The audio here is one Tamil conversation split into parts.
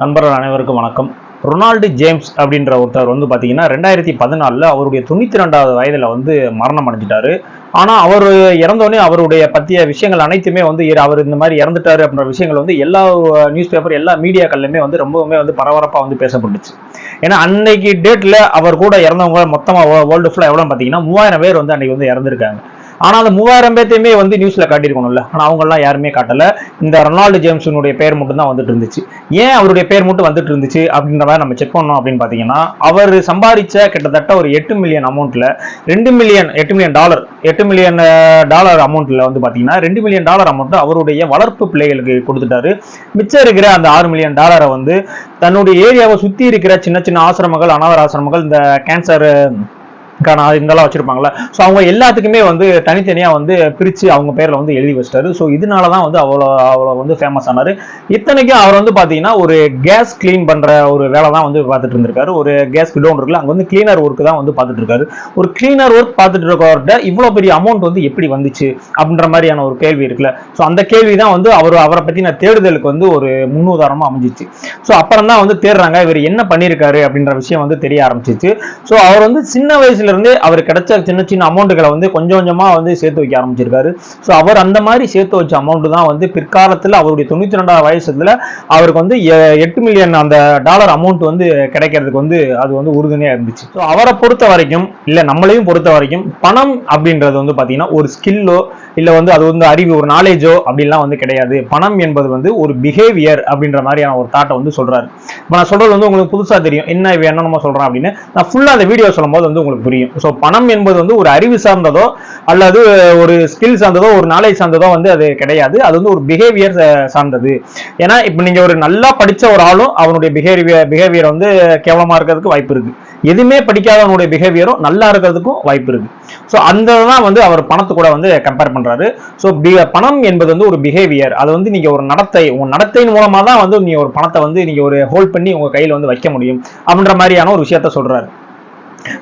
நண்பர்கள் அனைவருக்கும் வணக்கம். ரொனால்டு ஜேம்ஸ் அப்படின்ற ஒருத்தர் வந்து பார்த்தீங்கன்னா 2014 அவருடைய 92வது வயதில் வந்து மரணம் அடைஞ்சிட்டாரு. ஆனால் அவர் இறந்தோடனே அவருடைய பற்றிய விஷயங்கள் அனைத்துமே வந்து அவர் இந்த மாதிரி இறந்துட்டாரு அப்படின்ற விஷயங்கள் வந்து எல்லா நியூஸ் பேப்பர் எல்லா மீடியாக்கள்லையுமே வந்து ரொம்பவுமே வந்து பரபரப்பாக வந்து பேசப்பட்டுச்சு. ஏன்னா அன்னைக்கு டேட்டில் அவர் கூட இறந்தவங்க மொத்தமாக வேர்ல்டு ஃபுல்லாக எவ்வளோ பார்த்தீங்கன்னா 3000 பேர் வந்து அன்னைக்கு வந்து இறந்துருக்காங்க. ஆனா அந்த 3000 பேர்த்தையுமே வந்து நியூஸ்ல காட்டியிருக்கணும்ல. ஆனா அவங்க எல்லாம் யாருமே காட்டல. இந்த ரொனால்டு ஜேம்ஸினுடைய பேர் மட்டும் தான் வந்துட்டு இருந்துச்சு. ஏன் அவருடைய பேர் மட்டும் வந்துட்டு இருந்துச்சு அப்படின்ற மாதிரி நம்ம செக் பண்ணோம் அப்படின்னு பாத்தீங்கன்னா, அவர் சம்பாதிச்ச கிட்டத்தட்ட ஒரு 8 மில்லியன் அமௌண்ட்ல 8 மில்லியன் டாலர் அமௌண்ட்ல வந்து பாத்தீங்கன்னா $2 மில்லியன் அமௌண்ட் அவருடைய வளர்ப்பு பிள்ளைகளுக்கு கொடுத்துட்டாரு. மிச்சம் இருக்கிற அந்த $6 மில்லியன் வந்து தன்னுடைய ஏரியாவை சுத்தி இருக்கிற சின்ன சின்ன ஆசிரமங்கள், அனாதர ஆசிரமங்கள், இந்த கேன்சர் இதெல்லாம் வச்சிருப்பாங்களா, ஸோ அவங்க எல்லாத்துக்குமே வந்து தனித்தனியா வந்து பிரிச்சு அவங்க பேர்ல வந்து எழுதி வச்சிட்டாரு. ஸோ இதனாலதான் வந்து அவ்வளோ வந்து ஃபேமஸ் ஆனாரு. இத்தனைக்கும் அவர் வந்து பாத்தீங்கன்னா ஒரு கேஸ் கிளீன் பண்ற ஒரு வேலை தான் வந்து பார்த்துட்டு இருந்திருக்காரு. ஒரு கேஸ் கிடோன் இருக்குல்ல, அங்க வந்து கிளீனர் ஒர்க் தான் வந்து பார்த்துட்டு இருக்காரு. ஒரு கிளீனர் ஒர்க் பார்த்துட்டு இருக்கவர்கிட்ட இவ்வளவு பெரிய அமௌண்ட் வந்து எப்படி வந்துச்சு அப்படின்ற மாதிரியான ஒரு கேள்வி இருக்குல்ல. ஸோ அந்த கேள்வி தான் வந்து அவரை பத்தின தேடுதலுக்கு வந்து ஒரு முன்னுதாரணமா அமைஞ்சிச்சு. ஸோ அப்புறம் தான் வந்து தேடுறாங்க இவர் என்ன பண்ணியிருக்காரு அப்படின்ற விஷயம் வந்து தெரிய ஆரம்பிச்சிச்சு. ஸோ அவர் வந்து சின்ன வயசுல இருந்து அவர் கிடைச்ச சின்ன சின்ன அமௌண்ட்டுகளை வந்து கொஞ்சம் கொஞ்சமா வந்து சேர்த்து வைக்க ஆரம்பிச்சிருக்காரு. ஸோ அவர் அந்த மாதிரி சேர்த்து வச்ச அமௌண்ட் தான் வந்து பிற்காலத்தில் அவருடைய 92வது வயசுல அவருக்கு வந்து 8 மில்லியன் அந்த டாலர் அமௌண்ட் வந்து கிடைக்கிறதுக்கு வந்து அது வந்து உறுதுணையா இருந்துச்சு. ஸோ அவரை பொறுத்த வரைக்கும் இல்ல நம்மளையும் பொறுத்த வரைக்கும் பணம் அப்படின்றது வந்து பாத்தீங்கன்னா ஒரு ஸ்கில்லோ இல்ல வந்து அது வந்து அறிவு, ஒரு நாலேஜோ அப்படின்லாம் வந்து கிடையாது. பணம் என்பது வந்து ஒரு பிஹேவியர் அப்படின்ற மாதிரியான ஒரு தாட்டை வந்து சொல்றாரு. இப்போ நான் சொல்றது வந்து உங்களுக்கு புதுசா தெரியும், என்ன என்னென்னமோ சொல்றேன் அப்படின்னு. நான் ஃபுல்லா அந்த வீடியோ சொல்லும் போது வந்து உங்களுக்கு புரியும். ஸோ பணம் என்பது வந்து ஒரு அறிவு சார்ந்ததோ அல்லது ஒரு ஸ்கில் சார்ந்ததோ ஒரு நாலேஜ் சார்ந்ததோ வந்து அது கிடையாது. அது வந்து ஒரு பிஹேவியர் சார்ந்தது. ஏன்னா இப்ப நீங்க ஒரு நல்லா படிச்ச ஒரு ஆளும் அவனுடைய பிஹேவியர் வந்து கேவலமா இருக்கிறதுக்கு வாய்ப்பு இருக்கு. எதுவுமே படிக்காதவனுடைய பிஹேவியரும் நல்லா இருக்கிறதுக்கும் வாய்ப்பு இருக்கு. ஸோ அந்த தான் வந்து அவர் பணத்தை கூட வந்து கம்பேர் பண்றாரு. ஸோ பணம் என்பது வந்து ஒரு பிஹேவியர். அது வந்து நீங்க ஒரு உங்க நடத்தையின் மூலமா தான் வந்து நீங்க ஒரு பணத்தை வந்து நீங்க ஒரு ஹோல்ட் பண்ணி உங்க கையில வந்து வைக்க முடியும் அப்படின்ற மாதிரியான ஒரு விஷயத்த சொல்றாரு.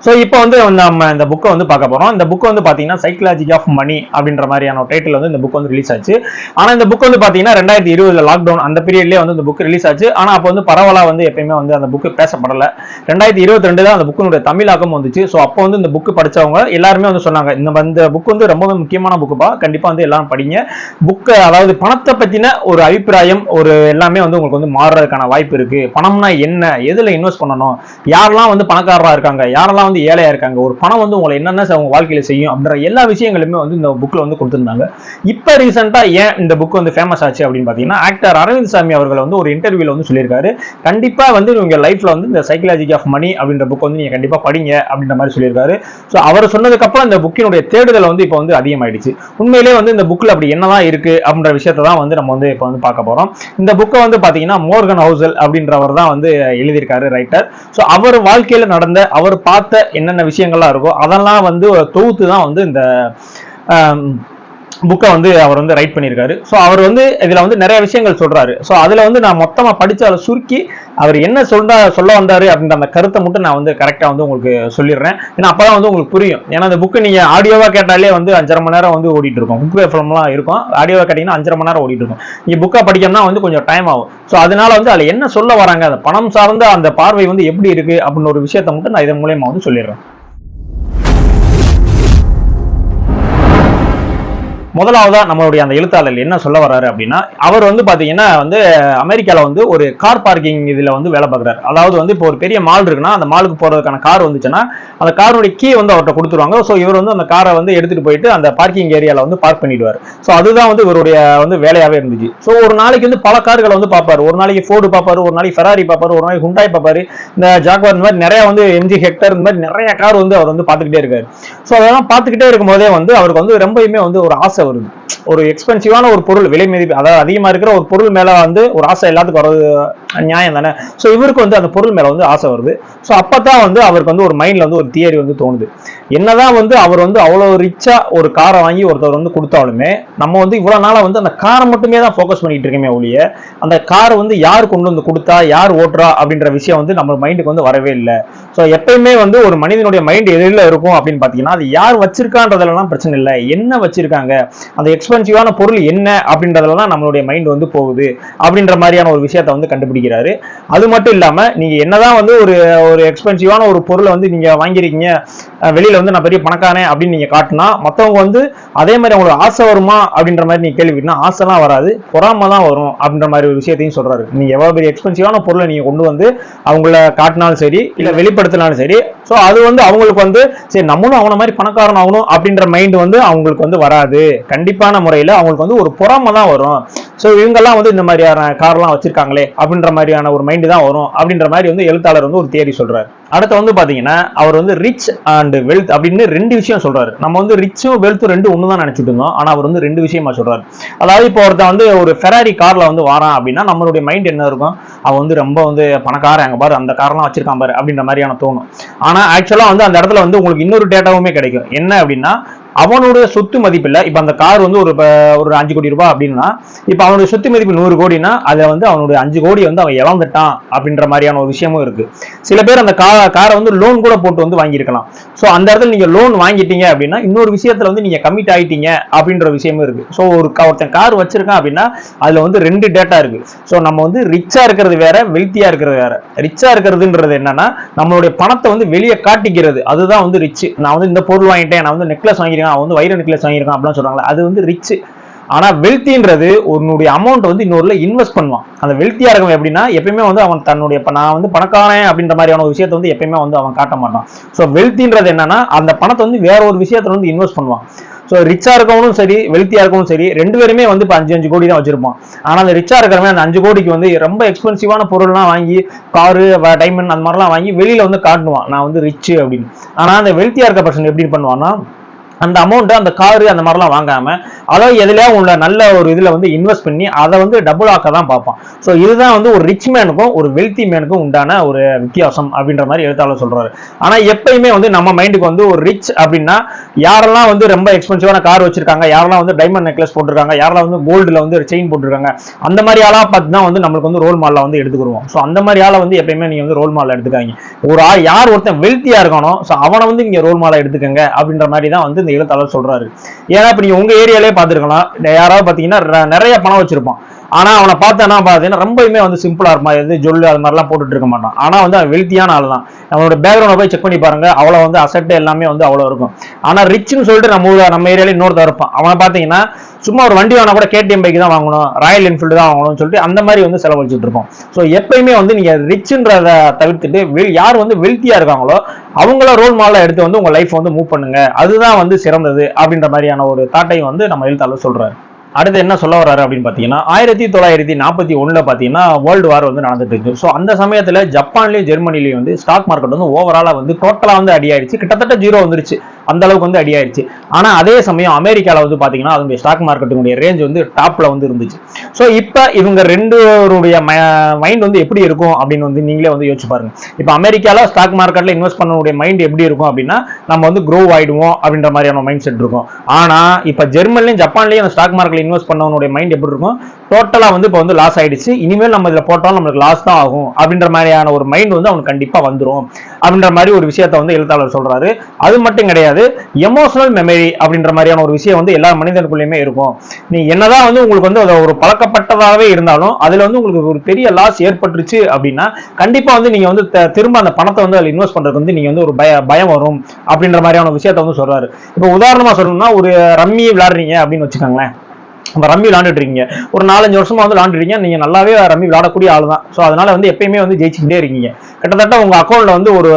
ஸோ இப்போ வந்து நம்ம இந்த புக்கை வந்து பார்க்க போறோம். இந்த புக் வந்து பாத்தீங்கன்னா சைக்காலஜி ஆஃப் மணி அப்படின்ற மாதிரியான ஒரு டைட்டில் வந்து இந்த புக் வந்து ரிலீஸ் ஆச்சு. ஆனா இந்த புக் வந்து பாத்தீங்கன்னா 2020 லாக்டவுன் அந்த பீரியட்லயே வந்து இந்த புக் ரிலீஸ் ஆச்சு. ஆனா அப்போ வந்து பரவலா வந்து எப்பயுமே வந்து அந்த புக் பேசப்படல. 2022 தான் அந்த புக்கினுடைய தமிழாக்கம் வந்துச்சு. ஸோ அப்போ வந்து இந்த புக் படிச்சவங்க எல்லாருமே வந்து சொன்னாங்க, இந்த புக் வந்து ரொம்ப முக்கியமான புக்குப்பா, கண்டிப்பா வந்து எல்லாரும் படிங்க. புக்கு அதாவது பணத்தை பத்தின ஒரு அபிப்பிராயம் ஒரு எல்லாமே வந்து உங்களுக்கு வந்து மாறுறதுக்கான வாய்ப்பு இருக்கு. பணம்னா என்ன, எதுல இன்வெஸ்ட் பண்ணணும், யாரெல்லாம் வந்து பணக்காரரா இருக்காங்க, யாரெல்லாம் வந்து ஏழையா இருக்காங்க, ஒரு பணம் வந்து உங்களை என்னென்ன உங்க வாழ்க்கையில செய்யும் அப்படின்ற எல்லா விஷயங்களுமே வந்து இந்த புக்ல வந்து கொடுத்திருந்தாங்க. இப்ப ரீசெண்டா ஏன் இந்த புக் வந்து ஃபேமஸ் ஆச்சு அப்படின்னு பாத்தீங்கன்னா, ஆக்டர் அரவிந்த் சாமி அவர்கள் வந்து ஒரு இன்டர்வியூல வந்து சொல்லியிருக்காரு, கண்டிப்பா வந்து உங்க லைஃப்ல வந்து இந்த சைக்காலஜி ஆஃப் மணி அப்படின்ற புக் வந்து நீங்க கண்டிப்பா படிங்க அப்படின்ற மாதிரி சொல்லியிருக்காரு. ஸோ அவர் சொன்னதுக்கு அப்புறம் இந்த புக்கினுடைய தேடுதல் வந்து இப்போ வந்து அதிகமாயிடுச்சு. உண்மையிலேயே வந்து இந்த புக்ல அப்படி என்னதான் இருக்கு அப்படின்ற விஷயத்தை தான் வந்து நம்ம வந்து இப்போ வந்து பார்க்க போறோம். இந்த புக்கை வந்து பாத்தீங்கன்னா மோர்கன் ஹவுசல் அப்படின்றவர் தான் வந்து எழுதியிருக்காரு, ரைட்டர். ஸோ அவர் வாழ்க்கையில நடந்த அவர் பார்த்த என்னென்ன விஷயங்கள்லாம் இருக்கோ அதெல்லாம் வந்து தொகுத்து தான் வந்து இந்த புக்கை வந்து அவர் வந்து ரைட் பண்ணியிருக்காரு. ஸோ அவர் வந்து இதுல வந்து நிறைய விஷயங்கள் சொல்றாரு. ஸோ அதுல வந்து நான் மொத்தமா படிச்சு அதை சுருக்கி அவர் என்ன சொல்ல வந்தாரு அப்படின்ற அந்த கருத்தை மட்டும் நான் வந்து கரெக்டா வந்து உங்களுக்கு சொல்லிடுறேன். ஏன்னா அப்பதான் வந்து உங்களுக்கு புரியும். ஏன்னா அந்த புக்கு நீங்க ஆடியோவா கேட்டாலே வந்து 5.5 மணி நேரம் வந்து ஓடிட்டு இருக்கும். புக் ஃபிலிம்லாம் இருக்கும், ஆடியோவா கேட்டீங்கன்னா 5.5 மணி நேரம் ஓடிட்டு இருக்கும். நீங்க புக்கை படிக்கணும்னா வந்து கொஞ்சம் டைம் ஆகும். ஸோ அதனால வந்து அதுல என்ன சொல்ல வராங்க, அந்த பணம் சார்ந்த அந்த பார்வை வந்து எப்படி இருக்கு அப்படின்னு ஒரு விஷயத்தை மட்டும் நான் இதன் மூலமா வந்து சொல்லிடுறேன். முதலாவதா நம்மளுடைய அந்த எழுத்தாளர் என்ன சொல்ல வர்றாரு அப்படின்னா, அவர் வந்து பாத்தீங்கன்னா வந்து அமெரிக்கால வந்து ஒரு கார் பார்க்கிங் இதுல வந்து வேலை பார்க்குறாரு. அதாவது வந்து இப்போ ஒரு பெரிய மால் இருக்குன்னா அந்த மாலுக்கு போறதுக்கான கார் வந்துச்சுன்னா அந்த காரோட கீ வந்து அவர்கிட்ட கொடுத்துருவாங்க. ஸோ இவர் வந்து அந்த காரை வந்து எடுத்துட்டு போயிட்டு அந்த பார்க்கிங் ஏரியால வந்து பார்க் பண்ணிடுவார். ஸோ அதுதான் வந்து இவருடைய வந்து வேலையாவே இருந்துச்சு. ஸோ ஒரு நாளைக்கு வந்து பல கார்களை வந்து பார்ப்பாரு. ஒரு நாளைக்கு ஃபோர்டு பார்ப்பாரு, ஒரு நாளைக்கு ஃபெராரி பார்ப்பாரு, ஒரு நாளைக்கு ஹுண்டாய் பார்ப்பாரு, இந்த ஜாக்வார், இந்த மாதிரி நிறைய வந்து எம்ஜி ஹெக்டர், இந்த மாதிரி நிறைய கார் வந்து அவர் வந்து பார்த்துக்கிட்டே இருக்காரு. ஸோ அதெல்லாம் பார்த்துக்கிட்டே இருக்கும் போதே வந்து அவருக்கு வந்து ரொம்பவுமே வந்து ஒரு ஆசை வருது. ஒரு எக்ஸ்பென்சிவான ஒரு பொருள், விலை மதிப்பு அதாவது அதிகமா இருக்கிற ஒரு பொருள் மேல வந்து ஒரு ஆசை எல்லாத்துக்கும் வர்றது நியாயம் தானே. ஸோ இவருக்கு வந்து அந்த பொருள் மேல வந்து ஆசை வருது. ஸோ அப்பதான் வந்து அவருக்கு வந்து ஒரு மைண்ட்ல வந்து ஒரு தியரி வந்து தோணுது. என்னதான் வந்து அவர் வந்து அவ்வளவு ரிச்சா ஒரு காரை வாங்கி ஒருத்தர் வந்து கொடுத்தாலுமே நம்ம வந்து இவ்வளவு நாளா வந்து அந்த காரை மட்டுமே தான் ஃபோக்கஸ் பண்ணிட்டு இருக்கோமே ஒழிய அந்த காரை வந்து யார் கொண்டு வந்து கொடுத்தா யார் ஓட்டுறா அப்படின்ற விஷயம் வந்து நம்ம மைண்டுக்கு வந்து வரவே இல்லை. ஸோ எப்பயுமே வந்து ஒரு மனிதனுடைய மைண்ட் எதிரில் இருக்கும் அப்படின்னு பார்த்தீங்கன்னா அது யார் வச்சிருக்கான்றதுலாம் பிரச்சனை இல்லை, என்ன வச்சிருக்காங்க, அந்த எக்ஸ்பென்சிவான பொருள் என்ன அப்படின்றதுலாம் நம்மளுடைய மைண்ட் வந்து போகுது அப்படின்ற மாதிரியான ஒரு விஷயத்தை வந்து கண்டுபிடிக்கிறாரு. அது மட்டும் இல்லாம நீங்க என்னதான் வந்து ஒரு ஒரு எக்ஸ்பென்சிவான ஒரு பொருளை வந்து நீங்க வாங்கிருக்கீங்க, வெளியில வந்து நான் பெரிய பணக்காரன் அப்படின்னு நீங்க காட்டினா மத்தவங்க வந்து அதே மாதிரி அவங்களுக்கு ஆசை வருமா அப்படின்ற மாதிரி நீங்க கேள்வினா ஆசைலாம் வராது, பொறாம தான் வரும் அப்படின்ற மாதிரி ஒரு விஷயத்தையும் சொல்றாரு. நீங்க எவ்வளவு பெரிய எக்ஸ்பென்சிவான பொருளை நீங்க கொண்டு வந்து அவங்கள காட்டினாலும் சரி இல்ல வெளிப்படுத்தினாலும் சரி, ஸோ அது வந்து அவங்களுக்கு வந்து சரி நம்மளும் அவன மாதிரி பணக்காரன் ஆகணும் அப்படின்ற மைண்ட் வந்து அவங்களுக்கு வந்து வராது. கண்டிப்பான முறையில் அவங்களுக்கு வந்து ஒரு பொறாம தான் வரும். ஸோ இவங்கெல்லாம் வந்து இந்த மாதிரியான கார்லாம் வச்சிருக்காங்களே அப்படின்ற மாதிரியான ஒரு மைண்டு தான் வரும் அப்படின்ற மாதிரி வந்து எழுத்தாளர் வந்து ஒரு தியரி சொல்றாரு. அடுத்து வந்து பாத்தீங்கன்னா அவர் வந்து ரிச் அண்ட் வெல்த் அப்படின்னு ரெண்டு விஷயம் சொல்றாரு. நம்ம வந்து ரிச்சும் வெல்த்தும் ரெண்டு ஒன்று தான் நினைச்சிட்டு இருந்தோம், ஆனா அவர் வந்து ரெண்டு விஷயமா சொல்றாரு. அதாவது இப்போ ஒருத்தன் வந்து ஒரு ஃபெராரி கார்ல வந்து வாரான் அப்படின்னா நம்மளுடைய மைண்ட் என்ன இருக்கும், அவன் வந்து ரொம்ப வந்து பணக்காரன், அங்க பாரு அந்த கார்லாம் வச்சிருக்கான் பாரு அப்படின்ற மாதிரியான தோணும். ஆனா ஆக்சுவலா வந்து அந்த இடத்துல வந்து உங்களுக்கு இன்னொரு டேட்டாவுமே கிடைக்கும். என்ன அப்படின்னா அவனுடைய சொத்து மதிப்பு இல்ல, இப்ப அந்த கார் வந்து ஒரு 5 கோடி ரூபாய் அப்படின்னா இப்ப அவனுடைய சொத்து மதிப்பு 100 கோடினா அதுல வந்து அவனுடைய 5 கோடி வந்து அவன் இழந்துட்டான் அப்படின்ற மாதிரியான ஒரு விஷயமும் இருக்கு. சில பேர் அந்த காரை வந்து லோன் கூட போட்டு வந்து வாங்கியிருக்கலாம். சோ அந்த இடத்துல நீங்க லோன் வாங்கிட்டீங்க அப்படின்னா இன்னொரு விஷயத்துல வந்து நீங்க கமிட் ஆயிட்டீங்க அப்படின்ற விஷயமும் இருக்கு. சோ ஒருத்தன் கார் வச்சிருக்கான் அப்படின்னா அதுல வந்து ரெண்டு டேட்டா இருக்கு. சோ நம்ம வந்து ரிச்சா இருக்கிறது வேற, வெல்த்தியா இருக்கிறது வேற. ரிச்சா இருக்கிறதுன்றது என்னன்னா நம்மளுடைய பணத்தை வந்து வெளியே காட்டிக்கிறது, அதுதான் வந்து ரிச். நான் வந்து இந்த பொருள் வாங்கிட்டேன், நான் வந்து நெக்லஸ் வாங்கிருக்கேன், வந்து வைர நெக்லஸ் வாங்கியிருக்கான் அப்படின்னு சொல்றாங்களா, அது வந்து ரிச். ஆனா வெல்த்தின்றது உன்னுடைய அமௌண்ட் வந்து இன்னொருல இன்வெஸ்ட் பண்ணுவான். அந்த வெல்த்தியா இருக்கும் எப்படின்னா எப்பயுமே வந்து அவன் தன்னுடைய நான் வந்து பணக்காரன் அப்படின்ற மாதிரியான ஒரு விஷயத்தை வந்து எப்பயுமே வந்து அவன் காட்ட மாட்டான். ஸோ வெல்த்தின்றது என்னன்னா அந்த பணத்தை வந்து வேற ஒரு விஷயத்துல வந்து இன்வெஸ்ட் பண்ணுவான். ஸோ ரிச்சா இருக்கவனும் சரி வெல்த்தியா இருக்கவும் சரி ரெண்டு பேருமே வந்து இப்போ 5 கோடி தான் வச்சிருப்பான். ஆனால் அந்த ரிச்சா இருக்கிறவன் அந்த 5 கோடிக்கு வந்து ரொம்ப எக்ஸ்பென்சிவான பொருள்லாம் வாங்கி காரு டைமண்ட் அந்த மாதிரிலாம் வாங்கி வெளியில வந்து காட்டுவான் நான் வந்து ரிச் அப்படின்னு. ஆனா அந்த வெல்த்தியா இருக்க பர்சன் எப்படி பண்ணுவான்னா அந்த அமௌண்ட் அந்த காரு அந்த மாதிரிலாம் வாங்காம அதாவது எதுலையா உள்ள நல்ல ஒரு இதுல வந்து இன்வெஸ்ட் பண்ணி அதை வந்து டபுள் ஆக்க தான் பார்ப்பான். ஸோ இதுதான் வந்து ஒரு ரிச் மேனுக்கும் ஒரு வெல்த்தி மேனுக்கும் உண்டான ஒரு வித்தியாசம் அப்படின்ற மாதிரி எழுத்தாளர் சொல்றாரு. ஆனா எப்பயுமே வந்து நம்ம மைண்டுக்கு வந்து ஒரு ரிச் அப்படின்னா யாரெல்லாம் வந்து ரொம்ப எக்ஸ்பென்சிவான கார் வச்சிருக்காங்க, யாரெல்லாம் வந்து டைமண்ட் நெக்லஸ் போட்டிருக்காங்க, யாரெல்லாம் வந்து கோல்டுல வந்து செயின் போட்டிருக்காங்க, அந்த மாதிரி ஆளா பார்த்து தான் வந்து நம்மளுக்கு வந்து ரோல் மாடல வந்து எடுத்துக்கிடுவோம். ஸோ அந்த மாதிரி ஆளை வந்து எப்பயுமே நீங்க வந்து ரோல் மாடல எடுத்துக்காங்க. ஒரு யார் ஒருத்தன் வெல்த்தியா இருக்கானோ ஸோ அவனை வந்து நீங்க ரோல் மாடல எடுத்துக்கங்க அப்படின்ற மாதிரி தான் வந்து எழுத்தாளர் சொல்றாரு. ஏன்னா இப்ப நீங்க உங்க ஏரியாலே பாத்துருக்கலாம், யாராவது பாத்தீங்கன்னா நிறைய பணம் வச்சிருப்பான், ஆனா அவனை பார்த்தா பாத்தீங்கன்னா ரொம்பவுமே வந்து சிம்பிளா இருப்பான், எது ஜொல்லு அது மாதிரிலாம் போட்டுட்டு இருக்க மாட்டான். ஆனா வந்து அவன் வெல்த்தியான ஆள் தான். அவனோட பேக்ரவுண்ட போய் செக் பண்ணி பாருங்க, அவ்வளவு வந்து அசட் எல்லாமே வந்து அவ்வளவு இருக்கும். ஆனா ரிச்னு சொல்லிட்டு நம்ம ஏரியால இன்னொருத்தர் இருப்பான், அவனை பாத்தீங்கன்னா சும்மா ஒரு வண்டி வாங்கினா கூட கேடிஎம் பைக் தான் வாங்கணும், ராயல் என்ஃபீல்டு தான் வாங்கணும்னு சொல்லிட்டு அந்த மாதிரி வந்து செலவழிச்சுட்டு இருப்போம். ஸோ எப்பயுமே வந்து நீங்க ரிச்ன்றத தவிர்த்துட்டு யார் வந்து வெல்த்தியா இருக்காங்களோ அவங்கள ரோல் மாடலா எடுத்து வந்து உங்க லைஃப் வந்து மூவ் பண்ணுங்க, அதுதான் வந்து சிறந்தது அப்படின்ற மாதிரியான ஒரு தாட்டையும் வந்து நம்ம எழுத்தாளர் சொல்றாரு. அடுத்து என்ன சொல்ல வர்றாரு அப்படின்னு பாத்தீங்கன்னா 1941 பாத்தீங்கன்னா வேர்ல்டு வார் வந்து நடந்துட்டு இருக்கு. ஸோ அந்த சமயத்துல ஜப்பான்லயும் ஜெர்மனிலையும் வந்து ஸ்டாக் மார்க்கெட் வந்து ஓவராலா வந்து டோட்டலா வந்து அடியாயிருச்சு, கிட்டத்தட்ட ஜீரோ வந்துருச்சு, அந்த அளவுக்கு வந்து அடியாயிருச்சு. ஆனா அதே சமயம் அமெரிக்கால வந்து பாத்தீங்கன்னா அதனுடைய ஸ்டாக் மார்க்கெட்டுடைய ரேஞ்ச் வந்து டாப்ல வந்து இருந்துச்சு. ஸோ இப்ப இவங்க ரெண்டுடைய மைண்ட் வந்து எப்படி இருக்கும் அப்படின்னு வந்து நீங்களே வந்து யோசிச்சு பாருங்க. இப்ப அமெரிக்கால ஸ்டாக் மார்க்கெட்ல இன்வெஸ்ட் பண்ணக்கூடிய மைண்ட் எப்படி இருக்கும் அப்படின்னா நம்ம வந்து க்ரோ ஆயிடுவோம் அப்படின்ற மாதிரியான மைண்ட் செட் இருக்கும். ஆனா இப்ப ஜெர்மன்லயும் ஜப்பான்லயும் அந்த ஸ்டாக் மார்க்கெட் இன்வெஸ்ட் பண்ணவனுடைய மைண்ட் எப்படி இருக்கும், டோட்டலா வந்து இப்போ வந்து லாஸ் ஆயிடுச்சு, இனிமேல் நம்ம இதுல போட்டாலும் நம்மளுக்கு லாஸ் தான் ஆகும் அப்படின்ற மாதிரியான ஒரு மைண்ட் வந்து அவனுக்கு கண்டிப்பா வந்துடும் அப்படின்ற மாதிரி ஒரு விஷயத்தை வந்து எழுத்தாளர் சொல்றாரு. அது மட்டும் கிடையாது, எமோஷனல் மெமரி அப்படின்ற மாதிரியான ஒரு விஷயம் வந்து எல்லா மனிதனுக்குள்ளயுமே இருக்கும். நீ என்னதான் வந்து உங்களுக்கு வந்து ஒரு பழக்கப்பட்டதாகவே இருந்தாலும் அதுல வந்து உங்களுக்கு ஒரு பெரிய லாஸ் ஏற்பட்டுருச்சு அப்படின்னா கண்டிப்பா வந்து நீங்க வந்து திரும்ப அந்த பணத்தை வந்து அதில் இன்வெஸ்ட் பண்றதுக்கு வந்து நீங்க வந்து ஒரு பயம் வரும் அப்படின்ற மாதிரியான விஷயத்தை வந்து சொல்றாரு. இப்போ உதாரணமா சொல்லணும்னா ஒரு ரம்மி விளையாடுறீங்க அப்படின்னு வச்சுக்கோங்களேன், ரம்மி விளையாண்டுட்டு இருக்கீங்க, ஒரு 4-5 வருஷமா வந்து விளையாண்டுறீங்க, நீங்க நல்லாவே ரம்மி விளையாடக்கூடிய ஆள் தான். ஸோ அதனால வந்து எப்பயுமே வந்து ஜெயிச்சுக்கிட்டே இருக்கீங்க. கிட்டத்தட்ட உங்க அக்கௌண்ட்ல வந்து ஒரு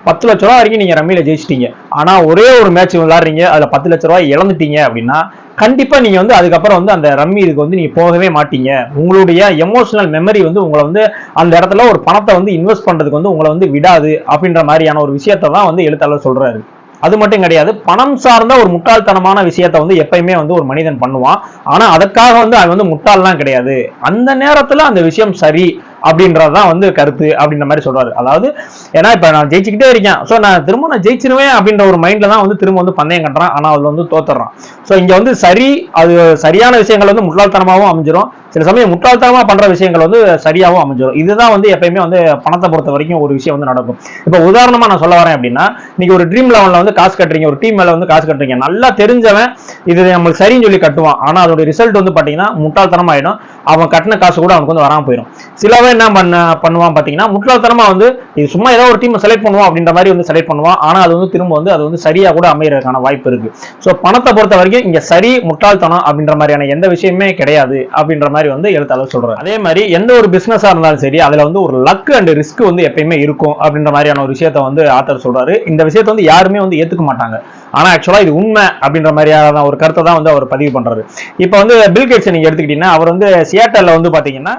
10 லட்ச ரூபா வரைக்கும் நீங்க ரம்மியில ஜெயிச்சிட்டீங்க. ஆனா ஒரே ஒரு மேட்ச் விளையாடுறீங்க, அதுல 10 லட்ச ரூபாய் இழந்துட்டீங்க அப்படின்னா கண்டிப்பா நீங்க வந்து அதுக்கப்புறம் வந்து அந்த ரம்மி இதுக்கு வந்து நீங்க போகவே மாட்டீங்க. உங்களுடைய எமோஷனல் மெமரி வந்து உங்களை வந்து அந்த இடத்துல ஒரு பணத்தை வந்து இன்வெஸ்ட் பண்றதுக்கு வந்து உங்களை வந்து விடாது அப்படின்ற மாதிரியான ஒரு விஷயத்தை தான் வந்து எழுத்தாளர் சொல்றாரு. அது மட்டும் கிடையாது, பணம் சார்ந்த ஒரு முட்டாள்தனமான விஷயத்த வந்து எப்பயுமே வந்து ஒரு மனிதன் பண்ணுவான். ஆனா அதுக்காக வந்து அது வந்து முட்டாள்லாம் கிடையாது, அந்த நேரத்துல அந்த விஷயம் சரி அப்படின்றதான் வந்து கருத்து அப்படின்ற மாதிரி சொல்றாரு. அதாவது ஏன்னா இப்ப நான் ஜெயிச்சுக்கிட்டே இருக்கேன், ஸோ நான் திரும்ப நான் ஜெயிச்சிருவேன் அப்படின்ற ஒரு மைண்ட்ல தான் வந்து திரும்ப வந்து பந்தயம் கட்டுறான். ஆனா அதுல வந்து தோத்துறான். ஸோ இங்க வந்து அது சரியான விஷயங்கள் வந்து முட்டாள்தனமாகவும் அமைஞ்சிரும், சில சமயம் முட்டாள்தனமா பண்ற விஷயங்கள் வந்து சரியாகவும் அமைஞ்சிடும். இதுதான் வந்து எப்பயுமே வந்து பணத்தை பொறுத்த வரைக்கும் ஒரு விஷயம் வந்து நடக்கும். இப்ப உதாரணமா நான் சொல்ல வரேன் அப்படின்னா, நீங்க ஒரு ட்ரீம் லெவல்ல வந்து காசு கட்டுறீங்க, ஒரு டீம் மேல வந்து காசு கட்டுறீங்க, நல்லா தெரிஞ்சவன் இது நமக்கு சரின்னு சொல்லி கட்டுவான். ஆனா அதோட ரிசல்ட் வந்து பாத்தீங்கன்னா முட்டாள்தனமா ஆயிடும். அவன் கட்டின காசு கூட அவனுக்கு வந்து வராம போயிடும். சிலவன் என்ன பண்ணுவான் பாத்தீங்கன்னா, முட்டாள்தனமா வந்து இது சும்மா ஏதோ ஒரு டீம் செலக்ட் பண்ணுவான் அப்படின்ற மாதிரி வந்து செலக்ட் பண்ணுவான். ஆனா அது வந்து திரும்ப வந்து அது வந்து சரியா கூட அமையறதுக்கான வாய்ப்பு இருக்கு. ஸோ பணத்தை பொறுத்த வரைக்கும் இங்க சரி முட்டாள்தனம் அப்படின்ற மாதிரியான எந்த விஷயமே கிடையாது அப்படின்ற மாதிரி வந்து எழுத்தாளர் சொல்றாரு. அதே மாதிரி எந்த ஒரு பிசினஸா இருந்தாலும் சரி, அதுல வந்து ஒரு லக் அண்ட் ரிஸ்க் வந்து எப்பயுமே இருக்கும் அப்படின்ற மாதிரியான ஒரு விஷயத்த வந்து ஆத்தர் சொல்றாரு. இந்த விஷயத்தை வந்து யாருமே வந்து ஏத்துக்க மாட்டாங்க. ஆனா ஆக்சுவலா இது உண்மை அப்படின்ற மாதிரியான ஒரு கருத்தை தான் வந்து அவர் பதிவு பண்றாரு. இப்ப வந்து பில் கேட்ஸ் நீங்க எடுத்துக்கிட்டீங்கன்னா, அவர் வந்து சியாட்டல்ல வந்து பாத்தீங்கன்னா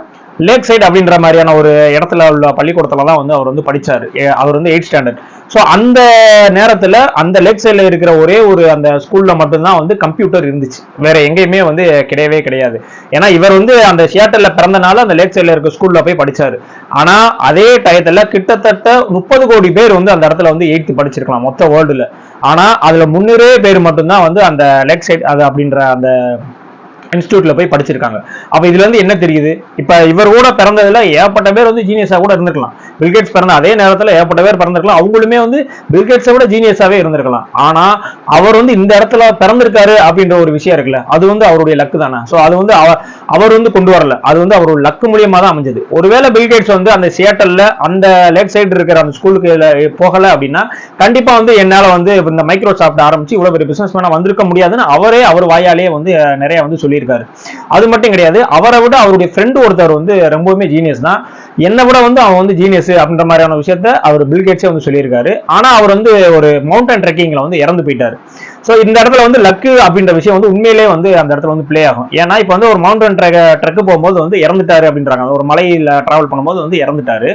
லேக் சைட் அப்படின்ற மாதிரியான ஒரு இடத்துல உள்ள பள்ளிக்கூடத்துல தான் வந்து அவர் வந்து படிச்சாரு. அவர் வந்து 8th ஸ்டாண்டர்ட். ஸோ அந்த நேரத்துல அந்த லேக் சைட்ல இருக்கிற ஒரே ஒரு அந்த ஸ்கூல்ல மட்டும்தான் வந்து கம்ப்யூட்டர் இருந்துச்சு, வேற எங்கேயுமே வந்து கிடையவே கிடையாது. ஏன்னா இவர் வந்து அந்த சியாட்டல்ல பிறந்தனால அந்த லேக் சைட்ல இருக்க ஸ்கூல்ல போய் படிச்சாரு. ஆனா அதே டயத்துல கிட்டத்தட்ட 30 கோடி பேர் வந்து அந்த இடத்துல வந்து 8th படிச்சிருக்கலாம் மொத்த வேர்ல்டுல. ஆனா அதுல 300 பேர் மட்டும்தான் வந்து அந்த லேக் சைட் அது அப்படின்ற அந்த இன்ஸ்டியூட்ல போய் படிச்சிருக்காங்க. அப்ப இதுல இருந்து என்ன தெரியுது, இப்ப இவர் கூட பிறந்ததுல ஏகப்பட்ட பேர் வந்து ஜீனியஸா கூட இருந்திருக்கலாம். பில்கேட்ஸ் பிறந்த அதே நேரத்துல ஏகப்பட்ட பேர் பிறந்திருக்கலாம், அவங்களுமே வந்து பில்கேட்ஸை விட ஜீனியஸாவே இருந்திருக்கலாம். ஆனா அவர் வந்து இந்த இடத்துல பிறந்திருக்காரு அப்படின்ற ஒரு விஷயம் இருக்குல்ல, அது வந்து அவருடைய லக்கு தானே. ஸோ அது வந்து அவர் வந்து கொண்டு வரல, அது வந்து அவரோட லக்கு மூலியமா தான் அமைஞ்சது. ஒருவேளை பில்கேட்ஸ் வந்து அந்த சியாட்டல்ல அந்த லேக் சைடு இருக்கிற அந்த ஸ்கூலுக்கு போகல அப்படின்னா கண்டிப்பா வந்து என்னால வந்து இந்த மைக்ரோசாஃப்ட் ஆரம்பிச்சு இவ்வளவு பெரிய பிசினஸ் மேனா வந்திருக்க முடியாதுன்னு அவர் வாயாலேயே வந்து நிறைய வந்து சொல்லி இருக்காரு. அது மட்டும் கிடையாது, அவரை விட அவருடைய ஃப்ரெண்ட் ஒருத்தர் வந்து ரொம்பவுமே ஜீனியஸ் தான். என்னை விட வந்து அவன் வந்து ஜீனியஸ் அப்படின்ற மாதிரியான விஷயத்த அவர் பில் கேட்ஸே வந்து சொல்லியிருக்காரு. ஆனா அவர் வந்து ஒரு மவுண்டன் ட்ரெக்கிங்ல வந்து இறந்து போயிட்டாரு. ஸோ இந்த இடத்துல வந்து லக்கு அப்படின்ற விஷயம் வந்து உண்மையிலே வந்து அந்த இடத்துல வந்து பிளே ஆகும். ஏன்னா இப்போ வந்து ஒரு மவுண்டன் ட்ரெக் போகும்போது வந்து இறந்துட்டாரு அப்படின்றாங்க, ஒரு மலையில டிராவல் பண்ணும்போது வந்து இறந்துட்டாரு.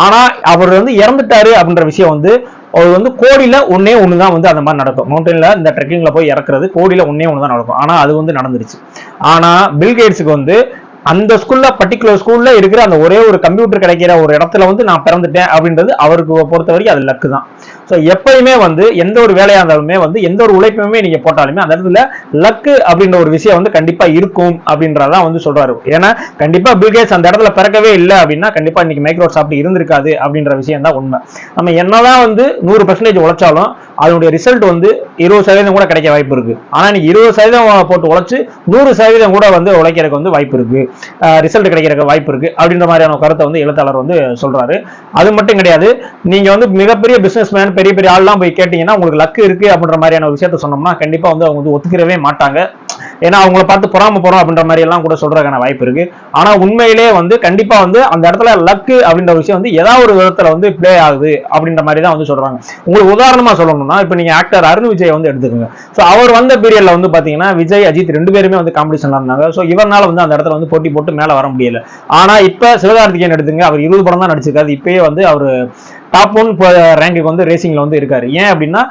ஆனா அவர் வந்து இறந்துட்டாரு அப்படின்ற விஷயம் வந்து அது வந்து கோடியில ஒன்னே ஒண்ணுதான் வந்து அந்த மாதிரி நடக்கும். மவுண்டன்ல இந்த ட்ரெக்கிங்ல போய் இறக்குறது கோடியில ஒன்னே ஒண்ணுதான் நடக்கும். ஆனா அது வந்து நடந்துருச்சு. ஆனா பில் கேட்ஸுக்கு வந்து அந்த ஸ்கூல்ல பர்டிகுலர் ஸ்கூல்ல இருக்கிற அந்த ஒரே ஒரு கம்ப்யூட்டர் கிடைக்கிற ஒரு இடத்துல வந்து நான் பிறந்துட்டேன் அப்படின்றது அவருக்கு பொறுத்த வரைக்கும் அது லக்கு தான். ஸோ எப்பயுமே வந்து எந்த ஒரு வேலையா இருந்தாலுமே வந்து எந்த ஒரு உழைப்புமே நீங்க போட்டாலுமே அந்த இடத்துல லக்கு அப்படின்ற ஒரு விஷயம் வந்து கண்டிப்பா இருக்கும் அப்படின்றதான் வந்து சொல்றாரு. ஏன்னா கண்டிப்பா பில் கேட்ஸ் அந்த இடத்துல பிறக்கவே இல்லை அப்படின்னா கண்டிப்பா இன்னைக்கு மைக்ரோசாஃப்ட் இருந்திருக்காது அப்படின்ற விஷயம் தான் உண்மை. நம்ம என்னதான் வந்து 100% உழைச்சாலும் அதனுடைய ரிசல்ட் வந்து 20% கூட கிடைக்க வாய்ப்பு இருக்கு. ஆனா இன்னைக்கு 20% போட்டு உழைச்சு 100% கூட வந்து உழைக்கிறதுக்கு வந்து வாய்ப்பு இருக்கு, ரிசல்ட் கிடைக்கிறதுக்கு வாய்ப்பு இருக்கு அப்படின்ற மாதிரியான கருத்தை வந்து எழுத்தாளர் வந்து சொல்றாரு. அது மட்டும் கிடையாது, நீங்க வந்து மிகப்பெரிய பிசினஸ் மேன் பெரிய பெரிய ஆள்லாம் போய் கேட்டீங்கன்னா உங்களுக்கு லக்கு இருக்கு அப்படின்ற மாதிரியான ஒரு விஷயத்த சொன்னோம்னா கண்டிப்பா வந்து அவங்க வந்து ஒத்துக்கிறவே மாட்டாங்க. ஏன்னா அவங்கள பார்த்து பொறாம போறோம் அப்படின்ற மாதிரி எல்லாம் கூட சொல்றதுக்கான வாய்ப்பு இருக்கு. ஆனா உண்மையிலே வந்து கண்டிப்பா வந்து அந்த இடத்துல லக்கு அப்படின்ற விஷயம் வந்து ஏதாவது ஒரு விதத்துல வந்து பிளே ஆகுது அப்படின்ற மாதிரி தான் வந்து சொல்றாங்க. உங்களுக்கு உதாரணமா சொல்லணும்னா இப்ப நீங்க ஆக்டர் அருண் விஜய் வந்து எடுத்துக்கோங்க. ஸோ அவர் வந்த பீரியட்ல வந்து பாத்தீங்கன்னா விஜய் அஜித் 2 பேருமே வந்து காம்படிஷன்ல இருந்தாங்க. ஸோ இவரால் வந்து அந்த இடத்துல வந்து போட்டி போட்டு மேல வர முடியல. ஆனா இப்ப சிவகார்த்திகேயன் எடுத்துங்க, அவர் 20 படம் தான் நடிச்சிருக்காரு. இப்பயே வந்து அவர் டாப் 1 ரேங்குக்கு வந்து ரேசிங்ல வந்து இருக்காரு. ஏன் அப்படின்னா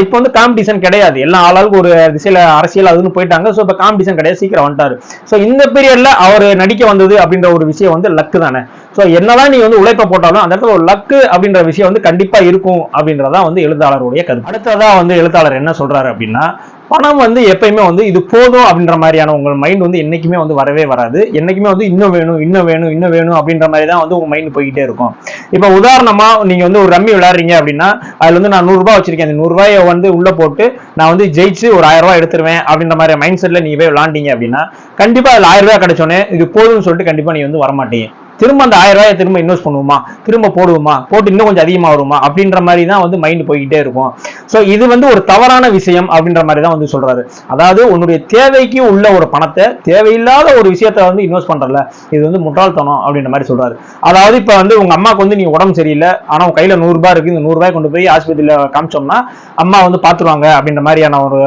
இப்போ வந்து காம்படிஷன் கிடையாது, எல்லாம் ஆளாளுக்கு ஒரு திசையில அரசியல் அதுன்னு போயிட்டாங்க. ஸோ இப்போ காம்படிஷன் கிடையாது, சீக்கிரம் வந்துட்டாரு. ஸோ இந்த பீரியட்ல அவர் நடிக்க வந்தது அப்படின்ற ஒரு விஷயம் வந்து லக்கு தானே. ஸோ என்னதான் நீ வந்து உழைப்ப போட்டாலும் அந்த இடத்துல ஒரு லக்கு அப்படின்ற விஷயம் வந்து கண்டிப்பா இருக்கும் அப்படின்றதான் வந்து எழுத்தாளருடைய கருத்து. அடுத்ததா வந்து எழுத்தாளர் என்ன சொல்றாரு அப்படின்னா, பணம் வந்து எப்பயுமே வந்து இது போதும் அப்படின்ற மாதிரியான உங்க மைண்ட் வந்து என்னைக்குமே வந்து வரவே வராது. என்னைக்குமே வந்து இன்னும் வேணும் இன்னும் வேணும் இன்னும் வேணும் அப்படின்ற மாதிரி தான் வந்து உங்க மைண்ட் போய்கிட்டே இருக்கும். இப்ப உதாரணமா நீங்க வந்து ஒரு ரம்மி விளையாடுறீங்க அப்படின்னா அதுல வந்து நான் 100 ரூபாய் வச்சிருக்கேன், அந்த 100 ரூபாயை வந்து உள்ள போட்டு நான் வந்து ஜெயிச்சு ஒரு 1000 ரூபாய் எடுத்துருவேன் அப்படின்ற மாதிரி மைண்ட் செட்ல நீங்க போய் விளையாண்டீங்க அப்படின்னா கண்டிப்பா அதுல 1000 ரூபாய் கிடைச்சோன்னே இது போதும்னு சொல்லிட்டு கண்டிப்பா நீ வந்து வரமாட்டீங்க. திரும்ப அந்த 1000 ரூபாயை திரும்ப இன்வெஸ்ட் பண்ணுவோமா, திரும்ப போடுவோமா, போட்டு இன்னும் கொஞ்சம் அதிகமா வருமா அப்படின்ற மாதிரி தான் வந்து மைண்ட் போய்கிட்டே இருக்கும். ஸோ இது வந்து ஒரு தவறான விஷயம் அப்படின்ற மாதிரி தான் வந்து சொல்றாரு. அதாவது உன்னுடைய தேவைக்கு உள்ள ஒரு பணத்தை தேவையில்லாத ஒரு விஷயத்த வந்து இன்வெஸ்ட் பண்றல, இது வந்து முட்டாள்தனம் அப்படின்ற மாதிரி சொல்றாரு. அதாவது இப்ப வந்து உங்க அம்மாவுக்கு வந்து நீங்க உடம்பு சரியில்லை, ஆனா உங்க கையில 100 ரூபாய் இருக்கு, இந்த 100 ரூபாய் கொண்டு போய் ஆஸ்பத்திரியில காமிச்சோம்னா அம்மா வந்து பாத்துருவாங்க அப்படின்ற மாதிரியான ஒரு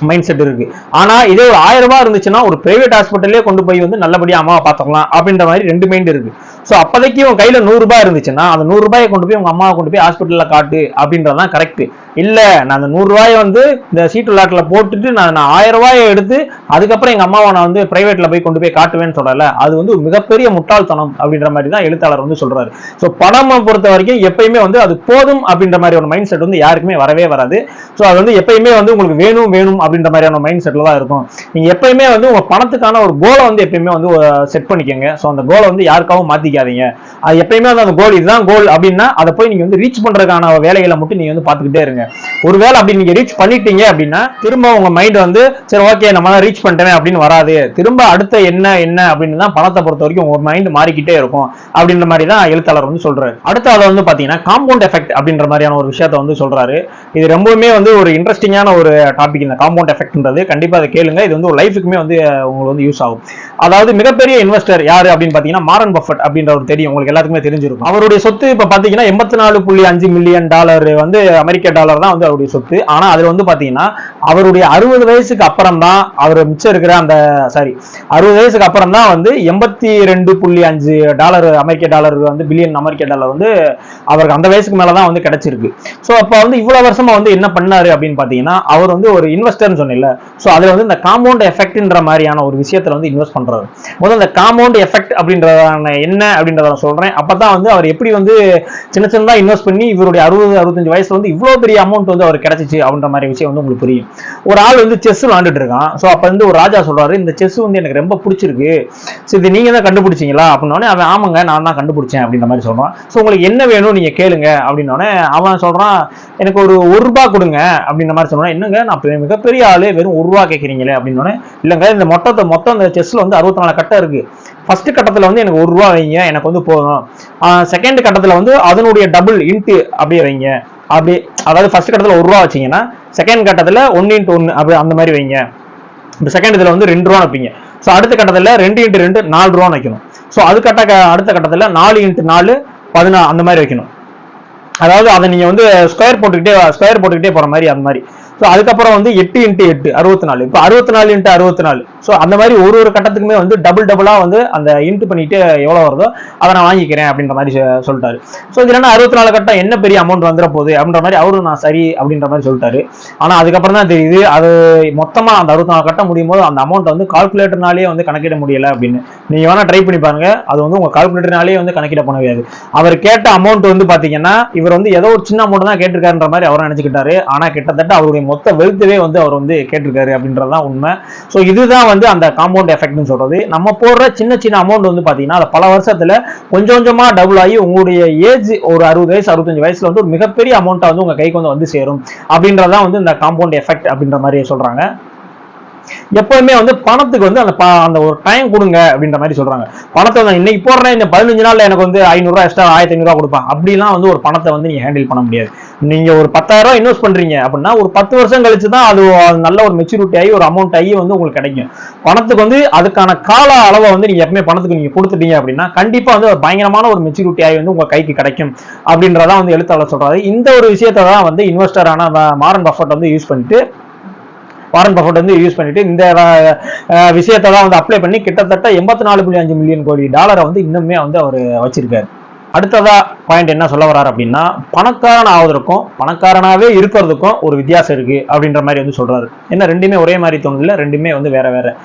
மைண்ட் செட் இருக்கு. ஆனா இதே ஒரு 1000 ரூபாய் இருந்துச்சுன்னா ஒரு பிரைவேட் ஹாஸ்பிட்டல்லே கொண்டு போய் வந்து நல்லபடியா அம்மாவை பார்த்துக்கலாம் அப்படின்ற மாதிரி 2 மைண்ட் இருக்கு. ஸோ அப்போதைக்கு உங்க கையில 100 ரூபாய் இருந்துச்சுன்னா அந்த 100 ரூபாயை கொண்டு போய் உங்க அம்மாவை கொண்டு போய் ஹாஸ்பிட்டல்ல காட்டு அப்படின்றதான் கரெக்ட். இல்ல நான் அந்த 100 ரூபாயை வந்து இந்த சீட்டு லாட்ல போட்டுட்டு நான் 1000 ரூபாயை எடுத்து அதுக்கப்புறம் எங்க அம்மாவை நான் வந்து பிரைவேட்ல போய் கொண்டு போய் காட்டுவேன்னு சொல்லல, அது வந்து ஒரு மிகப்பெரிய முட்டாள்தனம் அப்படின்ற மாதிரி தான் எழுத்தாளர் வந்து சொல்றாரு. ஸோ பணம் பொறுத்த வரைக்கும் எப்பயுமே வந்து அது போதும் அப்படின்ற மாதிரி ஒரு மைண்ட் செட் வந்து யாருக்குமே வரவே வராது. ஸோ அது வந்து எப்பயுமே வந்து உங்களுக்கு வேணும் வேணும் அப்படின்ற மாதிரியான மைண்ட் செட்ல தான் இருக்கும். நீங்க எப்பயுமே வந்து உங்க பணத்துக்கான ஒரு கோலை வந்து எப்பயுமே வந்து செட் பண்ணிக்கோங்க. ஸோ அந்த கோலை வந்து யாருக்காகவும் மாத்திக்காதீங்க. அது எப்பயுமே வந்து அந்த கோல் இதுதான் கோல் அப்படின்னா அதை போய் நீங்க வந்து ரீச் பண்றதுக்கான வேலைகளை மட்டும் நீங்க வந்து பார்த்துக்கிட்டே இருங்க. ஒருவேளை அப்படி நீங்க ரீச் பண்ணிட்டீங்க அப்படின்னா திரும்ப உங்க மைண்ட் வந்து சரி ஓகே நம்ம தான் ரீச் பண்ணிட்டேன் அப்படின்னு வராது. திரும்ப அடுத்த என்ன என்ன அப்படின்னு தான் பணத்தை பொறுத்த வரைக்கும் உங்க மைண்ட் மாறிக்கிட்டே இருக்கும் அப்படின்ற மாதிரி தான் எழுத்தாளர் வந்து சொல்றாரு. அடுத்த வந்து பாத்தீங்கன்னா காம்பவுண்ட் எஃபெக்ட் அப்படின்ற மாதிரியான ஒரு விஷயத்த வந்து சொல்றாரு. இது ரொம்பவுமே வந்து ஒரு இன்ட்ரெஸ்டிங்கான ஒரு டாபிக். இந்த காம்பவுண்ட் எஃபெக்ட்ன்றது கண்டிப்பா அதை கேளுங்க. இது வந்து ஒரு லைஃபுக்குமே வந்து உங்களுக்கு வந்து யூஸ் ஆகும். அதாவது மிகப்பெரிய இன்வெஸ்டர் யாரு அப்படின்னு பாத்தீங்கன்னா வாரன் பஃபெட் அப்படின்றவர் தெரியும், உங்களுக்கு எல்லாத்துக்குமே தெரிஞ்சிருக்கும். அவருடைய சொத்து இப்ப பாத்தீங்கன்னா $84.5 மில்லியன் வந்து அமெரிக்க டாலர் தான் வந்து அவருடைய சொத்து. ஆனா அதுல வந்து பாத்தீங்கன்னா அவருடைய 60 வயசுக்கு அப்புறம் தான் அவர் மிச்சம் இருக்கிற அந்த 60 வயசுக்கு அப்புறம் தான் வந்து $82.5 அமெரிக்க டாலர் வந்து பில்லியன் அமெரிக்க டாலர் வந்து அவருக்கு அந்த வயசுக்கு மேலதான் வந்து கிடைச்சிருக்கு. சோ அப்ப வந்து இவ்வளவு வருஷமா வந்து என்ன பண்ணாரு அப்படின்னு பாத்தீங்கன்னா அவர் வந்து ஒரு இன்வெஸ்டர்னு சொன்னல. சோ அதுல வந்து இந்த காம்பவுண்ட் எஃபெக்ட்ன்ற மாதிரியான ஒரு விஷயத்துல வந்து இன்வெஸ்ட் பண்றாரு. முதல்ல இந்த காம்பவுண்ட் எஃபெக்ட் அப்படின்றதான என்ன அப்படின்றத சொல்றேன். அப்பதான் வந்து அவர் எப்படி வந்து சின்ன சின்னதா இன்வெஸ்ட் பண்ணி இவருடைய 60-65 வயசுல வந்து இவ்வளவு பெரிய அமௌண்ட் வந்து அவர் கிடைச்சிச்சு அப்படின்ற மாதிரி விஷயம் வந்து உங்களுக்கு புரியும். ஒரு ஆள் வந்து செஸ் விளையாண்டுட்டு இருக்கான். சோ அப்ப வந்து ஒரு ராஜா சொல்றாரு இந்த செஸ் வந்து எனக்கு ரொம்ப பிடிச்சிருக்கு, இது நீங்க தான் கண்டுபிடிச்சீங்களா அப்படின்னோடனே அவன் ஆமாங்க நான் தான் கண்டுபிடிச்சேன் அப்படின்ற மாதிரி சொல்றான். சோ உங்களுக்கு என்ன வேணும் நீங்க கேளுங்க அப்படின்னோடனே அவன் சொல்றான் எனக்கு ஒரு ₹1 கொடுங்க அப்படின்ற மாதிரி சொல்றான். என்னங்க நான் மிகப்பெரிய ஆளு வெறும் ₹1 கேட்கறீங்களே அப்படின்னோடனே இல்லங்க இந்த மொத்தம் இந்த செஸ்ல வந்து 64 கட்டம் இருக்கு. ஃபர்ஸ்ட் கட்டத்துல வந்து எனக்கு ₹1 வைங்க எனக்கு வந்து போதும். செகண்ட் கட்டத்துல வந்து அதனுடைய டபுள் இன்ட்டு அப்படியே வைங்க. அப்படி அதாவது ஃபர்ஸ்ட் கட்டத்துல ₹1 வச்சீங்கன்னா செகண்ட் கட்டத்துல 1x1 அப்படி அந்த மாதிரி வைங்க. இப்போ செகண்ட் இதுல வந்து ₹2 வைப்பீங்க. ஸோ அடுத்த கட்டத்துல 2x2 ₹4 வைக்கணும். ஸோ அடுத்த கட்டத்துல 4x4 16 அந்த மாதிரி வைக்கணும். அதாவது அதை நீங்க வந்து ஸ்கொயர் போட்டுக்கிட்டே போற மாதிரி அந்த மாதிரி. ஸோ அதுக்கப்புறம் வந்து 8x8 64. இப்போ 64x64. ஸோ அந்த மாதிரி ஒரு கட்டத்துக்குமே வந்து டபுளா வந்து அந்த இன்ட்டு பண்ணிட்டு எவ்வளவு வருதோ அதை நான் வாங்கிக்கிறேன் அப்படின்ற மாதிரி சொல்லிட்டாரு. ஸோ இது என்ன 64 கட்டம் என்ன பெரிய அமௌண்ட் வந்துட போகுது அப்படின்ற மாதிரி அவரும் நான் சரி அப்படின்ற மாதிரி சொல்லிட்டாரு. ஆனா அதுக்கப்புறம் தான் தெரியுது அது மொத்தமா அந்த 64 கட்டம் முடியும் போது அந்த அமௌண்ட் வந்து கால்குலேட்டர்னாலே வந்து கணக்கிட முடியல அப்படின்னு. நீங்க வேணா ட்ரை பண்ணி பாருங்க, அது வந்து உங்க கால்குலேட்டர்னாலே வந்து கணக்கிட பண்ண முடியாது. அவர் கேட்ட அமௌண்ட் வந்து பாத்தீங்கன்னா இவர் வந்து ஏதோ ஒரு சின்ன அமௌண்ட் தான் கேட்டிருக்காருன்ற மாதிரி அவரை நினைச்சுக்கிட்டாரு. ஆனா கிட்டத்தட்ட அவருடைய மொத்த வெல்த்வே வந்து அவர் வந்து கேட்டிருக்காரு அப்படின்றதுதான் உண்மை. ஸோ இதுதான் வந்து அந்த காம்பவுண்ட் எஃபெக்ட்னு சொல்றது. நம்ம போடுற சின்ன அமௌண்ட் வந்து பாத்தீங்கன்னா அது பல வருஷத்துல கொஞ்சமா டபுள் ஆகி உங்களுடைய ஏஜ் ஒரு 60 வயசு 65 வயசுல வந்து ஒரு மிகப்பெரிய அமௌண்ட்டை வந்து உங்க கைக்கு வந்து சேரும் அப்படின்றதான் வந்து இந்த காம்பவுண்ட் எஃபெக்ட் அப்படின்ற மாதிரி சொல்றாங்க. எப்பவுமே வந்து பணத்துக்கு வந்து அந்த ஒரு டைம் கொடுங்க அப்படின்ற மாதிரி சொல்றாங்க. பணத்தை இன்னைக்கு போடுறேன் இந்த 15 நாள்ல எனக்கு வந்து ₹500 எக்ஸ்ட்ரா ₹1500 கொடுப்பான் அப்படிலாம் வந்து ஒரு பணத்தை வந்து நீங்க ஹேண்டில் பண்ண முடியாது. நீங்க ஒரு 10,000 இன்வெஸ்ட் பண்றீங்க அப்படின்னா ஒரு 10 வருஷம் கழிச்சு தான் அது நல்ல ஒரு மெச்சூரிட்டி ஆகி ஒரு அமௌண்ட் ஆகி வந்து உங்களுக்கு கிடைக்கும். பணத்துக்கு வந்து அதுக்கான கால அளவை வந்து நீங்க எப்பவுமே பணத்துக்கு நீங்க கொடுத்துட்டீங்க அப்படின்னா கண்டிப்பா வந்து பயங்கரமான ஒரு மெச்சூரிட்டி ஆகி வந்து உங்க கைக்கு கிடைக்கும் அப்படின்றதான் வந்து எழுத்தாளர் சொல்றாரு. இந்த ஒரு விஷயத்தை தான் வந்து இன்வெஸ்டரான வாரன் பஃபெட் வந்து யூஸ் பண்ணிட்டு இந்த விஷயத்தை தான் வந்து அப்ளை பண்ணி கிட்டத்தட்ட $84.5 மில்லியன் கோடி வந்து இன்னுமே வந்து அவர் வச்சிருக்காரு. அடுத்ததா பாயிண்ட் என்ன சொல்ல வர்றாரு அப்படின்னா பணக்காரன் ஆவதற்கும் பணக்காரனாவே இருக்கிறதுக்கும் ஒரு வித்தியாசம் இருக்கு அப்படின்ற மாதிரி வந்து சொல்றாரு. என்ன ரெண்டுமே ஒரே மாதிரி தோணுதுல, ரெண்டுமே வந்து வேற.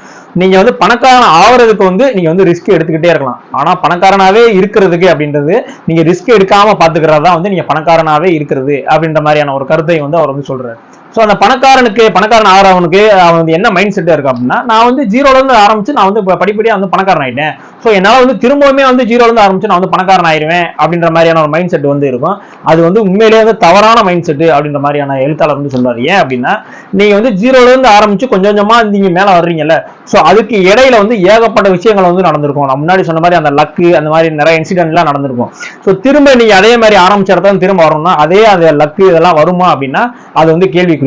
நீங்க வந்து பணக்காரன் ஆவறதுக்கு வந்து நீங்க வந்து ரிஸ்க் எடுத்துக்கிட்டே இருக்கலாம். ஆனா பணக்காரனாவே இருக்கிறதுக்கு அப்படின்றது நீங்க ரிஸ்க் எடுக்காம பாத்துக்கிறதா வந்து நீங்க பணக்காரனாவே இருக்கிறது அப்படின்ற மாதிரியான ஒரு கருத்தை வந்து அவர் வந்து சொல்றாரு. ஸோ அந்த பணக்காரன் ஆகிறவனுக்கு அவன் வந்து என்ன மைண்ட் செட்டா இருக்கு அப்படின்னா நான் வந்து ஜீரோல இருந்து ஆரம்பிச்சு நான் வந்து படிப்படியா வந்து பணக்காரன் ஆயிட்டேன். ஸோ என்னால வந்து திரும்பவுமே வந்து ஜீரோல இருந்து ஆரம்பிச்சு நான் வந்து பணக்காரன் ஆயிருவேன் அப்படின்ற மாதிரியான ஒரு மைண்ட் செட் வந்து இருக்கும். அது வந்து உண்மையிலேயே வந்து தவறான மைண்ட் செட் அப்படின்ற மாதிரியான எழுத்தாளர் வந்து சொல்றாரு. ஏன் அப்படின்னா நீங்க வந்து ஜீரோல இருந்து ஆரம்பிச்சு கொஞ்சமா நீங்க மேல வர்றீங்கல்ல. ஸோ அதுக்கு இடையில வந்து ஏகப்பட்ட விஷயங்கள் வந்து நடந்திருக்கும். நான் முன்னாடி சொன்ன மாதிரி அந்த லக்கு அந்த மாதிரி நிறைய இன்சிடென்ட் எல்லாம் நடந்திருக்கும். ஸோ திரும்ப நீங்க அதே மாதிரி ஆரம்பிச்ச இடத்துல திரும்ப வரணும்னா அதே லக்கு இதெல்லாம் வருமா அப்படின்னா அது வந்து கேள்விக்குறிதான்.